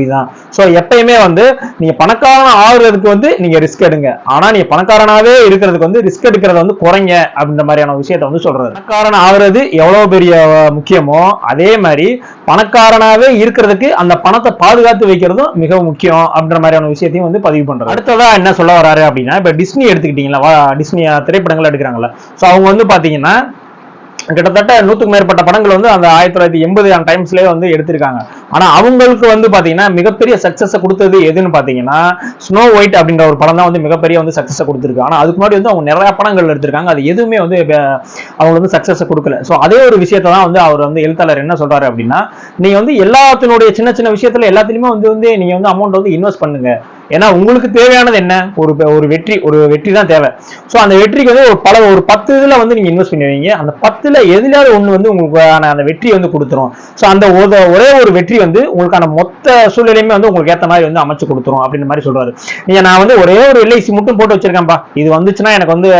ஸோ எப்பயுமே வந்து நீங்க பணக்காரன் ஆகுறதுக்கு வந்து நீங்க ரிஸ்க் எடுங்க. ஆனா நீங்க பணக்காரனாவே இருக்கிறதுக்கு வந்து ரிஸ்க் எடுக்கிறத வந்து குறைங்க அப்படின்ற மாதிரியான விஷயத்த வந்து சொல்றது. பணக்காரன் ஆகுறது எவ்வளவு பெரிய முக்கியமோ அதே மாதிரி பணக்காரனாவே இருக்கிறதுக்கு அந்த பணத்தை பாதுகாத்து வைக்கிறதும் மிகவும் முக்கியம் அப்படின்ற மாதிரியான விஷயத்தையும் வந்து பதிவு பண்றாரு. அடுத்ததா என்ன சொல்ல வராரு அப்படின்னா இப்ப டிஸ்னி எடுத்துக்கிட்டீங்களா, டிஸ்னி திரைப்படங்கள் எடுக்கிறாங்கல்ல. ஸோ அவங்க வந்து பாத்தீங்கன்னா கிட்டத்தட்ட 100க்கும் மேற்பட்ட படங்கள் வந்து அந்த 1980 டைம்ஸ்லயே வந்து எடுத்திருக்காங்க. ஆனா அவங்களுக்கு வந்து பாத்தீங்கன்னா மிகப்பெரிய சக்சஸ் கொடுத்தது எதுன்னு பாத்தீங்கன்னா ஸ்னோ ஒயிட் அப்படின்ற ஒரு படம் தான் வந்து மிகப்பெரிய வந்து சக்சஸ் கொடுத்திருக்கு. ஆனா அதுக்கு முன்னாடி வந்து அவங்க நிறைய படங்கள் எடுத்திருக்காங்க, அது எதுவுமே வந்து அவங்க வந்து சக்சஸ் கொடுக்கல. ஸோ அதே ஒரு விஷயத்தை தான் வந்து அவர் வந்து எழுத்தாளர் என்ன சொல்றாரு அப்படின்னா, நீங்க வந்து எல்லாத்தினுடைய சின்ன சின்ன விஷயத்துல எல்லாத்துலயுமே வந்து நீங்க வந்து அமௌண்ட் வந்து இன்வெஸ்ட் பண்ணுங்க. ஏன்னா உங்களுக்கு தேவையானது என்ன, ஒரு வெற்றி தான் தேவை. ஸோ அந்த வெற்றிக்கு வந்து ஒரு 10 இதுல வந்து நீங்க இன்வெஸ்ட் பண்ணுவீங்க, அந்த 10ல எதுலையாவது ஒண்ணு வந்து உங்களுக்கு அந்த வெற்றி வந்து கொடுத்துரும். ஸோ அந்த ஒரே ஒரு வெற்றி வந்து உங்களுக்கான மொத்த சூழ்நிலையுமே வந்து உங்களுக்கு ஏற்ற மாதிரி வந்து அமைச்சு கொடுத்துரும் அப்படின்ற மாதிரி சொல்றாரு. நீங்க நான் வந்து ஒரே ஒரு எல்ஐசி மட்டும் போட்டு வச்சிருக்கேன்ப்பா, இது வந்துச்சுன்னா எனக்கு வந்து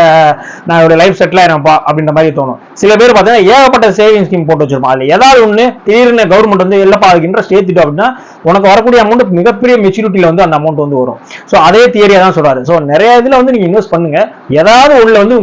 நான் ஒரு லைஃப் செட்டில் ஆயிருப்பா அப்படின்ற மாதிரி தோணும். சில பேர் பார்த்தீங்கன்னா ஏகப்பட்ட சேவிங் ஸ்கீம் போட்டு வச்சிருப்போம், அதுல ஏதாவது ஒண்ணு திடீர்னு கவர்மெண்ட் வந்து இல்லப்பா அதுக்கு இன்ட்ரெஸ்ட் ஏத்திட்டோம் அப்படின்னா உனக்கு வரக்கூடிய அமௌண்ட் மிகப்பெரிய மெச்சூரிட்டியில வந்து அந்த அமௌண்ட் வந்து வரும். ஸோ அதே தியரியா தான் சொல்றாரு. ஸோ நிறைய இதுல வந்து நீங்க இன்வெஸ்ட் பண்ணுங்க, ஏதாவது உள்ள வந்து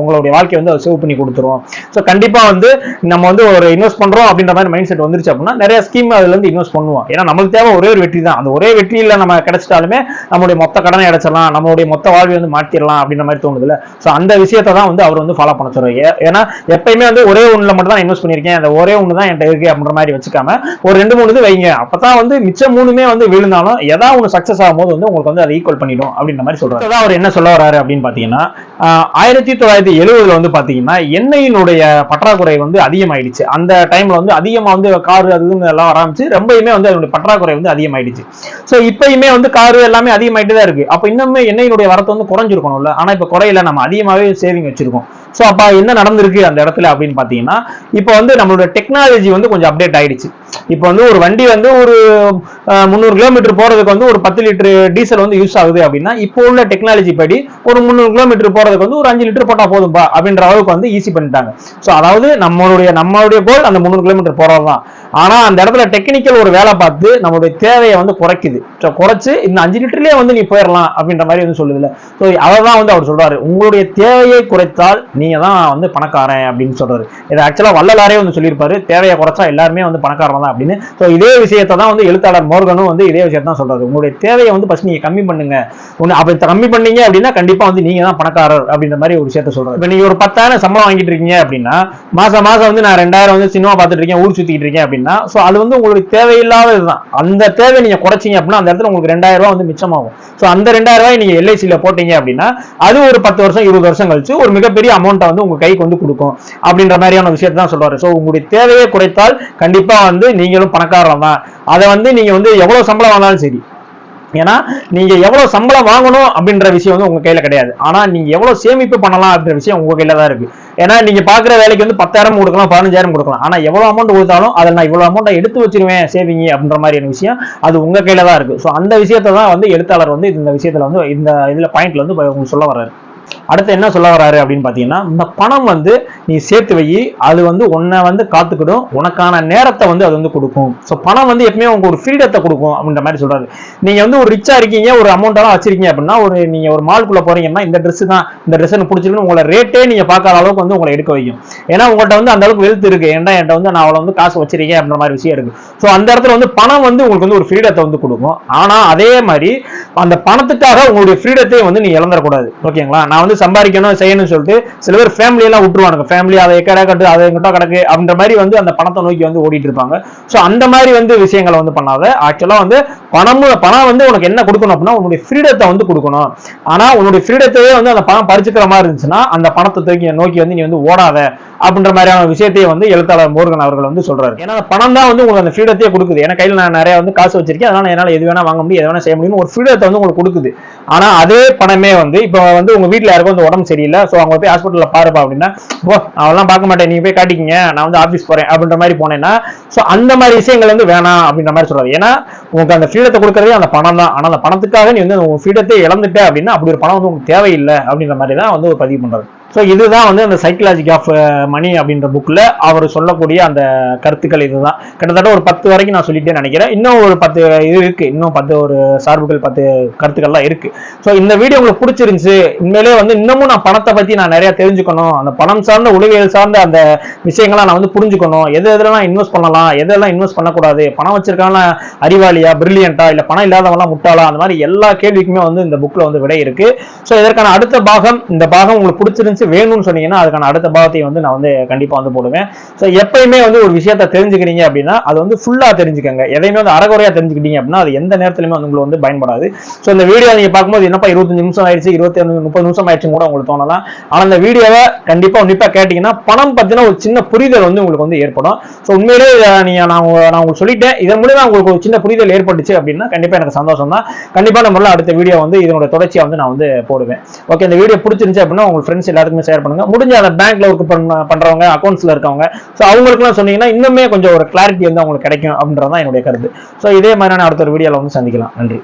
உங்களுடைய வாழ்க்கை வந்து சேவ் பண்ணி கொடுத்துரும். ஸோ கண்டிப்பா வந்து நம்ம வந்து ஒரு இன்வெஸ்ட் பண்றோம் அப்படின்ற மாதிரி மைண்ட் செட் வந்துருச்சு அப்படின்னா நிறைய ஸ்கீம் அதுல இருந்து இன்வெஸ்ட் பண்ணுவோம். ஏன்னா நமக்கு தேவை ஒரே ஒரு வெற்றி தான், அந்த ஒரே வெற்றியில நம்ம கிடைச்சிட்டாலுமே நம்மளுடைய மொத்த கடனை அடைச்சிடலாம், நம்மளுடைய மொத்த வாழ்வை வந்து மாற்றிடலாம் அப்படின்ற மாதிரி தோணுதுல. ஸோ அந்த விஷயத்தை தான் வந்து அவர் வந்து ஃபாலோ பண்ண சொல்றாரு. ஏன்னா எப்பயுமே வந்து ஒரே ஒண்ணுல மட்டும் தான் இன்வெஸ்ட் பண்ணிருக்கேன், அந்த ஒரே ஒண்ணு தான் என்கிட்ட இருக்கு அப்படின்ற மாதிரி வச்சுக்காம ஒரு 2-3 இது வைங்க. அப்பதான் வந்து மிச்சம் 3மே வந்து விழுந்தாலும் ஏதாவது ஒன்று சக்சஸ் ஆகும்போது வந்து உங்களுக்கு வந்து அதை ஈக்குவல் பண்ணிடும் அப்படின்ற மாதிரி சொல்றாரு. அதான் அவர் என்ன சொல்ல வராரு அப்படின்னு பாத்தீங்கன்னா 1970 வந்து பாத்தீங்கன்னா எண்ணெயினுடைய பற்றாக்குறை வந்து அதிகமாயிடுச்சு. அந்த டைம்ல வந்து அதிகமா வந்து காரு அதுன்னு எல்லாம் ஆரம்பிச்சு ரொம்பயுமே வந்து அதனுடைய பற்றாக்குறை வந்து அதிகமாயிடுச்சு. ஸோ இப்பயுமே வந்து காரு எல்லாமே அதிகமாயிட்டு தான் இருக்கு. அப்ப இன்னுமே எண்ணெயினுடைய வரத்து வந்து குறைஞ்சிருக்கணும்ல, ஆனா இப்ப குறையில, நம்ம அதிகமாவே சேவிங் வச்சிருக்கோம். ஸோ அப்ப என்ன நடந்திருக்கு அந்த இடத்துல அப்படின்னு பாத்தீங்கன்னா இப்போ வந்து நம்மளோட டெக்னாலஜி வந்து கொஞ்சம் அப்டேட் ஆயிடுச்சு. இப்போ வந்து ஒரு வண்டி வந்து ஒரு 300 கிலோமீட்டர் போறதுக்கு வந்து ஒரு 10 லிட்டர் டீசல் வந்து யூஸ் ஆகுது அப்படின்னா இப்போ உள்ள டெக்னாலஜி படி ஒரு 300 கிலோமீட்டர் போறதுக்கு வந்து ஒரு 5 லிட்டர் போட்டா போதும்பா அப்படின்ற அளவுக்கு வந்து ஈஸி பண்ணிட்டாங்க. ஸோ அதாவது நம்மளுடைய கோல் அந்த 300 கிலோமீட்டர் போறதுதான். ஆனா அந்த இடத்துல டெக்னிக்கல் ஒரு வேலை பார்த்து நம்மளுடைய தேவையை வந்து குறைக்குது. குறைச்சு இந்த 5 லிட்டர்லயே வந்து நீ போயிடலாம் அப்படின்ற மாதிரி வந்து சொல்லுதுல. ஸோ அதான் வந்து அவர் சொல்றாரு, உங்களுடைய தேவையை குறைத்தால் நீங்க தான் வந்து பணக்காரன் அப்படின்னு சொல்றாரு. இதை ஆக்சுவலா வள்ளலாரே வந்து சொல்லியிருப்பாரு, தேவையை குறைச்சா எல்லாருமே வந்து பணக்காரன் தான் அப்படின்னு. ஸோ இதே விஷயத்தை தான் வந்து எழுத்தாளர் மோர்கனும் வந்து இதே விஷயத்தை தான் சொல்றாரு. உங்களுடைய தேவையை வந்து ஃபர்ஸ்ட் நீங்க கம்மி பண்ணுங்க, அப்படி கம்மி பண்ணீங்க அப்படின்னா கண்டிப்பா வந்து நீங்க தான் பணக்காரர் அப்படின்ற மாதிரி ஒரு விஷயத்த சொல்றாரு. இப்போ நீங்க ஒரு 10,000 சம்பளம் வாங்கிட்டு இருக்கீங்க அப்படின்னா மாசம் வந்து நான் 2,000 வந்து சினிமா பார்த்துட்டு இருக்கேன், ஊர் சுத்திட்டு இருக்கேன் அப்படின்னா சோ அது வந்து உங்களுக்கு தேவையில்லாததுதான். அந்த தேவை நீங்க குறைச்சிங்க அப்படின்னா அந்த இடத்துல உங்களுக்கு 2,000 ரூபாய் வந்து மிச்சமாகும். சோ அந்த 2,000 ரூபாய் நீங்க எல்ஐசியில போட்டீங்க அப்படின்னா அது ஒரு 10 வருஷம் 20 வருஷம் கழிச்சு ஒரு மிகப்பெரிய அமௌண்ட்டை வந்து உங்க கைக்கு வந்து கொடுக்கும் அப்படின்ற மாதிரியான விஷயத்தை தான் சொல்றாரு. சோ உங்களுடைய தேவையை குறைத்தால் கண்டிப்பா வந்து நீங்களும் பணக்காரன் தான். அதை வந்து நீங்க வந்து எவ்வளவு சம்பளம் வாங்கினாலும் சரி, ஏன்னா நீங்க எவ்வளவு சம்பளம் வாங்கணும் அப்படின்ற விஷயம் வந்து உங்க கையில கிடையாது, ஆனா நீங்க எவ்வளவு சேமிப்பு பண்ணலாம் அப்படின்ற விஷயம் உங்க கையில தான் இருக்கு. ஏன்னா நீங்க பாக்குற வேலைக்கு வந்து 10,000 கொடுக்கலாம், 15,000 கொடுக்கலாம், ஆனா எவ்வளவு அமௌண்ட் கொடுத்தாலும் அதை நான் இவ்வளவு அமௌண்ட் எடுத்து வச்சிருவேன் சேவிங் அப்படின்ற மாதிரியான விஷயம் அது உங்க கையில தான் இருக்கு. ஸோ அந்த விஷயத்தை தான் வந்து எழுத்தாளர் வந்து இந்த விஷயத்துல வந்து இந்த இதுல பாயிண்ட்ல வந்து உங்களுக்கு சொல்ல வர்றாரு. அடுத்து என்ன சொல்ல வராரு அப்படின்னு பாத்தீங்கன்னா, இந்த பணம் வந்து நீ சேர்த்து வை, அது வந்து உன்னை வந்து காத்துக்கிடும், உனக்கான நேரத்தை வந்து அது வந்து கொடுக்கும். ஸோ பணம் வந்து எப்பவுமே உங்களுக்கு ஒரு ஃப்ரீடத்தை கொடுக்கும் அப்படின்ற மாதிரி சொல்றாரு. நீங்க வந்து ஒரு ரிச்சா இருக்கீங்க, ஒரு அமௌண்ட் எல்லாம் வச்சிருக்கீங்க அப்படின்னா நீங்க ஒரு மால்குள்ள போறீங்கன்னா இந்த ட்ரெஸ் தான், இந்த ட்ரெஸ் எனக்கு பிடிச்சிருக்குன்னு உங்களை ரேட்டே நீங்க பார்க்காத அளவுக்கு வந்து உங்களை எடுக்க வைக்கும். ஏன்னா உங்கள்கிட்ட வந்து அந்த அளவுக்கு வெல்த் இருக்கு, ஏன்னா என்கிட்ட வந்து நான் அவ்வளவு வந்து காசு வச்சிருக்கேன் அப்படின்ற மாதிரி விஷயம் இருக்கு. ஸோ அந்த இடத்துல வந்து பணம் வந்து உங்களுக்கு வந்து ஒரு ஃப்ரீடத்தை வந்து கொடுக்கும். ஆனா அதே மாதிரி அந்த பணத்துக்காக உங்களுடைய ஃப்ரீடத்தையும் வந்து நீங்க இழந்துடக்கூடாது. ஓகேங்களா? நான் வந்து சம்பாதிக்கணும் செய்யணும்னு சொல்லிட்டு சில பேர் ஃபேமிலி எல்லாம் விட்டுருவாங்க, ஃபேமிலி அதை எக்கடா கட்டு அதை எங்கிட்ட கிடக்கு அப்படின்ற மாதிரி வந்து அந்த பணத்தை நோக்கி வந்து ஓடிட்டு இருப்பாங்க. ஸோ அந்த மாதிரி வந்து விஷயங்களை வந்து பண்ணாத. ஆக்சுவலா வந்து பணம் வந்து உனக்கு என்ன கொடுக்கணும் அப்படின்னா உன்னுடைய ஃப்ரீடத்தை வந்து கொடுக்கணும். ஆனா உன்னுடைய ஃப்ரீடத்தையே வந்து அந்த பணம் பறிச்சுக்கிற மாதிரி இருந்துச்சுன்னா அந்த பணத்தை நோக்கி வந்து நீ வந்து ஓடாத அப்படின்ற மாதிரியான விஷயத்தையே வந்து எழுத்தாளர் மோர்கன் அவர்கள் வந்து சொல்றாரு. ஏன்னா பணம் தான் வந்து உங்களுக்கு அந்த ஃப்ரீடத்தையே கொடுக்குது. ஏன்னா கையில் நான் நிறைய வந்து காசு வச்சிருக்கேன், அதனால என்னால எது வேணா வாங்க முடியும், எது வேணா செய்ய முடியும் ஒரு ஃப்ரீடத்தை வந்து உங்களுக்கு கொடுக்குது. ஆனா அதே பணமே வந்து இப்போ வந்து உங்க வீட்டுல யாருக்கும் வந்து உடம்பு சரியில்லை, ஸோ அவங்க போய் ஹாஸ்பிட்டல்ல பாருப்பா அப்படின்னா அவெல்லாம் பார்க்க மாட்டேன், நீங்க போய் காட்டிக்கிங்க, நான் வந்து ஆஃபீஸ் போறேன் அப்படின்ற மாதிரி போனேன்னா ஸோ அந்த மாதிரி விஷயங்கள் வந்து வேணாம் அப்படின்ற மாதிரி சொல்றாரு. ஏன்னா உங்களுக்கு அந்த ஃப்ரீடத்தை கொடுக்கறதே அந்த பணம் தான். ஆனா அந்த பணத்துக்காக நீ வந்து உங்க ஃப்ரீடத்தை இழந்துட்ட அப்படின்னா அப்படி ஒரு பணம் வந்து உங்களுக்கு தேவையில்லை அப்படின்ற மாதிரி தான் வந்து ஒரு பதிவு பண்றாரு. ஸோ இதுதான் வந்து அந்த சைக்காலஜி ஆஃப் மணி அப்படின்ற புக்கில் அவர் சொல்லக்கூடிய அந்த கருத்துக்கள். இதுதான் கிட்டத்தட்ட ஒரு 10 வரைக்கும் நான் சொல்லிட்டே நினைக்கிறேன். இன்னும் ஒரு 10 இது இருக்கு, இன்னும் 10 ஒரு சார்புகள் 10 கருத்துக்கள்லாம் இருக்கு. ஸோ இந்த வீடியோ உங்களுக்கு பிடிச்சிருந்துச்சு, உண்மையிலே வந்து இன்னமும் நான் பணத்தை பத்தி நான் நிறைய தெரிஞ்சுக்கணும், அந்த பணம் சார்ந்த உளவியல் சார்ந்த அந்த விஷயங்கள்லாம் நான் வந்து புரிஞ்சுக்கணும், எதெல்லாம் இன்வெஸ்ட் பண்ணலாம், எதெல்லாம் இன்வெஸ்ட் பண்ணக்கூடாது, பணம் வச்சிருக்கான அறிவாளியா பிரில்லியண்டா இல்ல பணம் இல்லாதவங்களாம் முட்டாளா, அந்த மாதிரி எல்லா கேள்விக்குமே வந்து இந்த புக்ல வந்து விடை இருக்கு. ஸோ இதற்கான அடுத்த பாகம், இந்த பாகம் உங்களுக்கு பிடிச்சிருந்துச்சு டிப்ஸ் வேணும்னு சொன்னீங்கன்னா அதுக்கான அடுத்த பாகத்தை வந்து நான் வந்து கண்டிப்பா வந்து போடுவேன். ஸோ எப்பயுமே வந்து ஒரு விஷயத்த தெரிஞ்சுக்கிறீங்க அப்படின்னா அது வந்து ஃபுல்லா தெரிஞ்சுக்கங்க. எதையுமே வந்து அறகுறையா தெரிஞ்சுக்கிட்டீங்க அப்படின்னா அது எந்த நேரத்திலுமே வந்து உங்களுக்கு வந்து பயன்படாது. ஸோ இந்த வீடியோ நீங்க பார்க்கும்போது என்னப்பா 25 நிமிஷம் ஆயிடுச்சு, 30 நிமிஷம் ஆயிடுச்சு கூட உங்களுக்கு தோணலாம். ஆனா இந்த வீடியோவை கண்டிப்பா உன்னிப்பா கேட்டீங்கன்னா பணம் பத்தின ஒரு சின்ன புரிதல் வந்து உங்களுக்கு வந்து ஏற்படும். ஸோ உண்மையிலேயே நீங்க நான் உங்களுக்கு சொல்லிட்டேன், இதன் மூலமா உங்களுக்கு ஒரு சின்ன புரிதல் ஏற்பட்டுச்சு அப்படின்னா கண்டிப்பா எனக்கு சந்தோஷம் தான். கண்டிப்பா நம்மள அடுத்த வீடியோ வந்து இதனோட தொடர்ச்சியை வந்து நான் வந்து போடுவேன். ஓகே, இந்த வீடியோ பிடிச்சிருந்துச்சு அப்படின்னா உங்க ஃப்ரெண்ட்ஸ் எல்லாருக்குமே ஷேர் பண்ணுங்க. முடிஞ்ச அந்த பேங்க்ல ஒர்க் பண்றவங்க, அக்கௌண்ட்ஸ்ல இருக்கவங்க, ஸோ அவங்களுக்குலாம் சொன்னீங்கன்னா இன்னுமே கொஞ்சம் ஒரு கிளாரிட்டி வந்து அவங்களுக்கு கிடைக்கும் அப்படின்றதான் என்னுடைய கருத்து. ஸோ இதே மாதிரியான அடுத்த ஒரு வீடியோல வந்து சந்திக்கலாம். நன்றி.